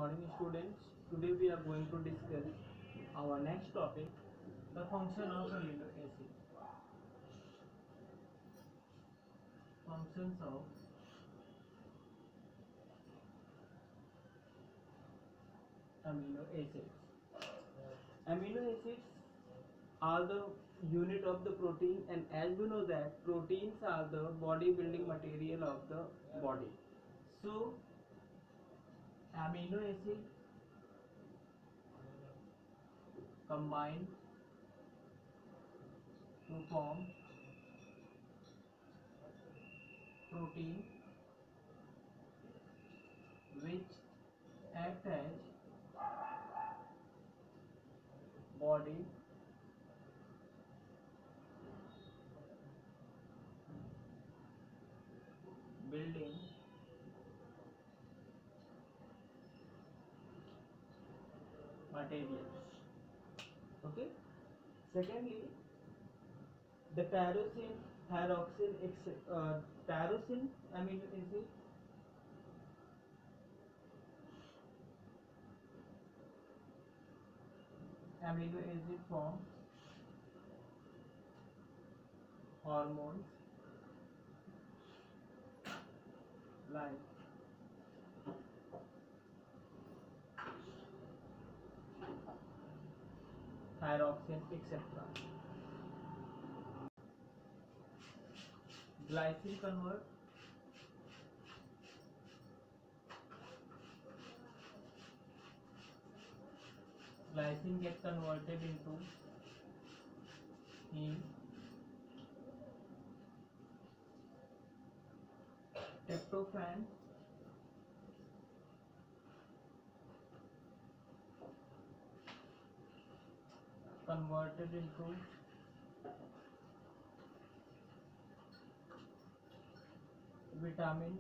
morning students. Today we are going to discuss our next topic, the function of amino acid. Functions of amino acids. Amino acids are the unit of the protein, and as we know that proteins are the body building material of the body. So amino acid combine to form protein which act as body building materials. Okay. Secondly, the tyrosine, thyroxine, tyrosine amino acid form hormones like thyroxine, etc. Glycine convert glycine get converted into heme, tryptophan converted into vitamin,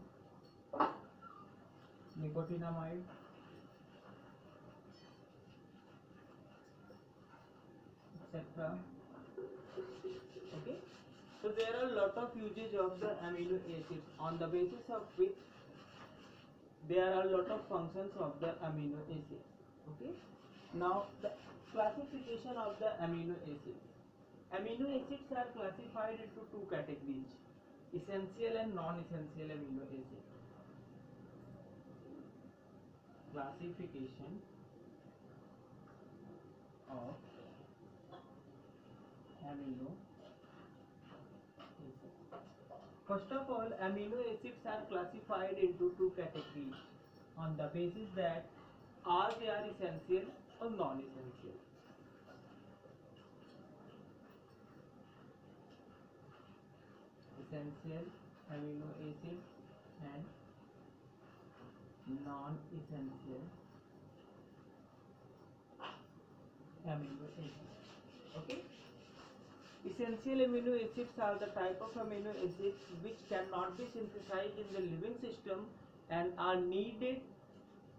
nicotinamide, etc. Okay. So there are a lot of usage of the amino acids, on the basis of which there are a lot of functions of the amino acids. Okay. Now the classification of the amino acids. Amino acids are classified into two categories: essential and non-essential amino acids. Classification of amino acids. First of all, amino acids are classified into two categories on the basis that are they are essential or non-essential. Essential amino acids and non-essential amino acids. Okay. Essential amino acids are the type of amino acids which cannot be synthesized in the living system and are needed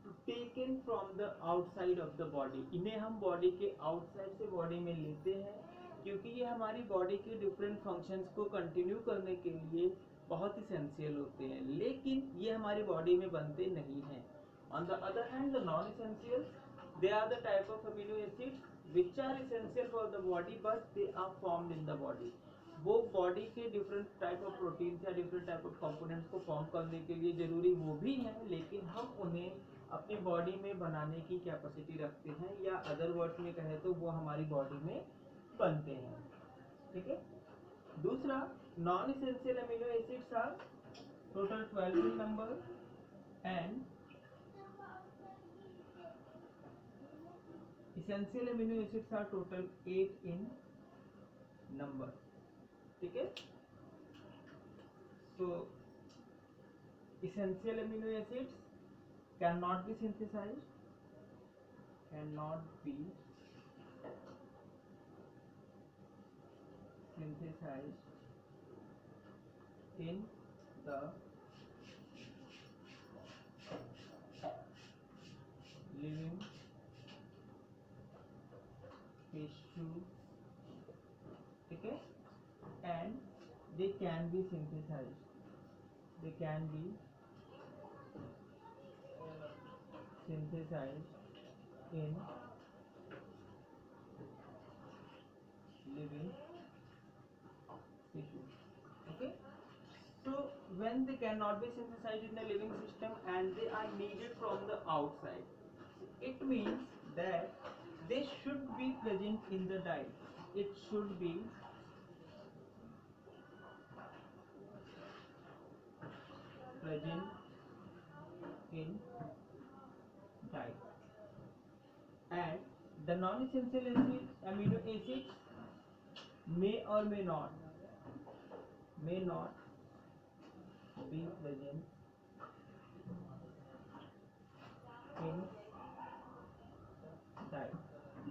to taken from the outside of the body. इन्हें हम body के outside से body में लेते हैं क्योंकि ये हमारी बॉडी के डिफरेंट फंक्शंस को कंटिन्यू करने के लिए बहुत इसेंशियल होते हैं, लेकिन ये हमारी बॉडी में बनते नहीं हैं. On the other hand, the non-essentials, they are the type of amino acids which are essential for the body but they are formed in the body. वो बॉडी के डिफरेंट टाइप ऑफ प्रोटीन्स या different type of components को form करने के लिए जरूरी वो भी हैं, लेकिन हम उन्हें अपनी बॉडी में बनाने की कैपेसिटी रखते हैं, या अदर वर्ड्स में कहें तो वो हमारी बॉडी में बनते हैं. ठीक है. दूसरा, non essential amino acids are total 12 in number and essential amino acids are total 8 in number. ठीक है. So essential amino acids cannot be synthesized in the living tissue. ठीक है. And they can be synthesized synthesized in living tissue. Okay, so when they cannot be synthesized in the living system and they are needed from the outside, it means that they should be present in the diet. It should be present in diet, and the non-essential amino acids may not be present in diet.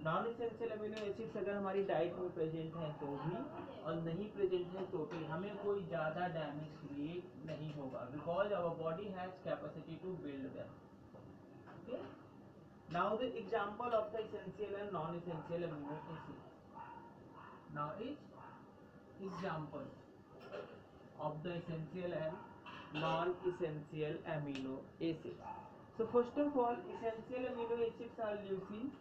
Non essential amino acids अगर हमारी diet में present हैं तो भी, और नहीं present है तो भी हमें कोई ज़्यादा डैमेज क्रिएट नहीं होगा, because our body has capacity to build them. Okay, now the example of the essential and non essential amino acids. Now is example of the essential and non-essential amino acids. So first of all, essential amino acids are leucine,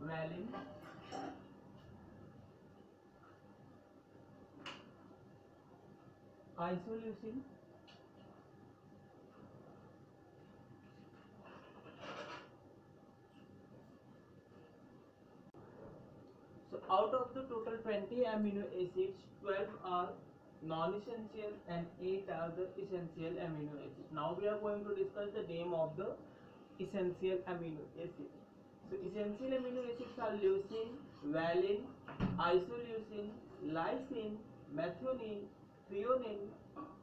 valine, isoleucine, so out of the total 20 amino acids, 12 are non-essential and 8 are the essential amino acids. Now we are going to discuss the name of the essential amino acids. So essential amino acids are leucine, valine, isoleucine, lysine, methionine, threonine,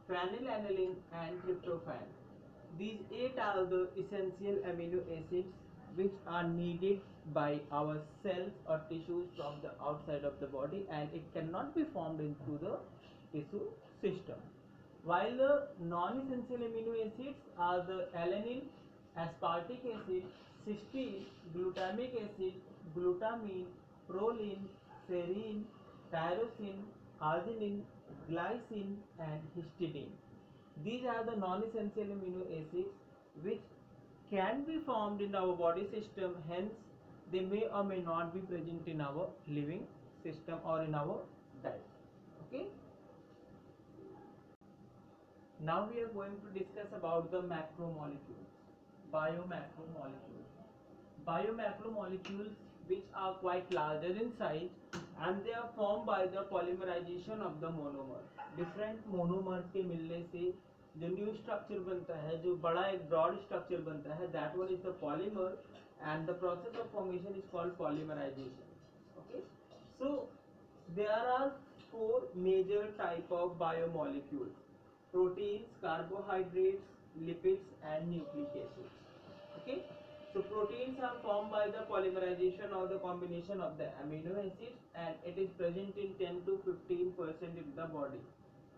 phenylalanine and tryptophan. These 8 are the essential amino acids which are needed by our cells or tissues from the outside of the body, and it cannot be formed into the tissue system. While the non-essential amino acids are the alanine, aspartic acid, cysteine, glutamic acid, glutamine, proline, serine, tyrosine, arginine, glycine and histidine. These are the non-essential amino acids which can be formed in our body system, hence they may or may not be present in our living system or in our diet. Okay, now we are going to discuss about the macromolecules, biomacromolecules. Biomacromolecules which are quite larger in size and they are formed by the polymerization of the monomer. Different monomers के मिलने से जो new structure बनता है, जो बड़ा एक broad structure बनता है, that one is the polymer and the process of formation is called polymerization. Okay, so there are 4 major type of biomolecules: proteins, carbohydrates, lipids and nucleic acids. Okay, so proteins are formed by the polymerization or the combination of the amino acids and it is present in 10 to 15% in the body.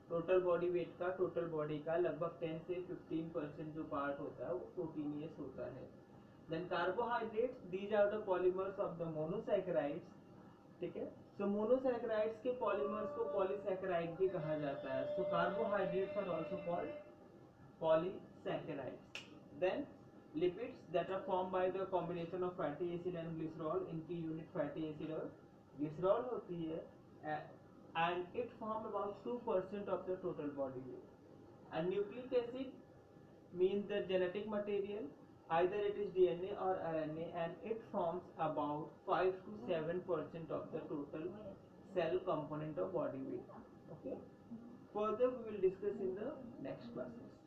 Total body weight का, total body का लगभग 10 से 15% जो part होता है वो proteinous होता है. Then carbohydrates, these are the polymers of the monosaccharides. ठीक है, सो मोनोसैकेराइड्स के पॉलीमर्स को पॉलीसैकेराइड भी कहा जाता है. So carbohydrates are also called polysaccharides. Then lipids that are form by the combination of fatty acid and glycerol. इनकी unit fatty acid और ग्लिसरॉल होती है and it form about 2% of the total body weight. And nucleic acid means the genetic material, either it is DNA or RNA, and it forms about 5 to 7% of the total cell component of body weight. Okay, further we will discuss in the next classes.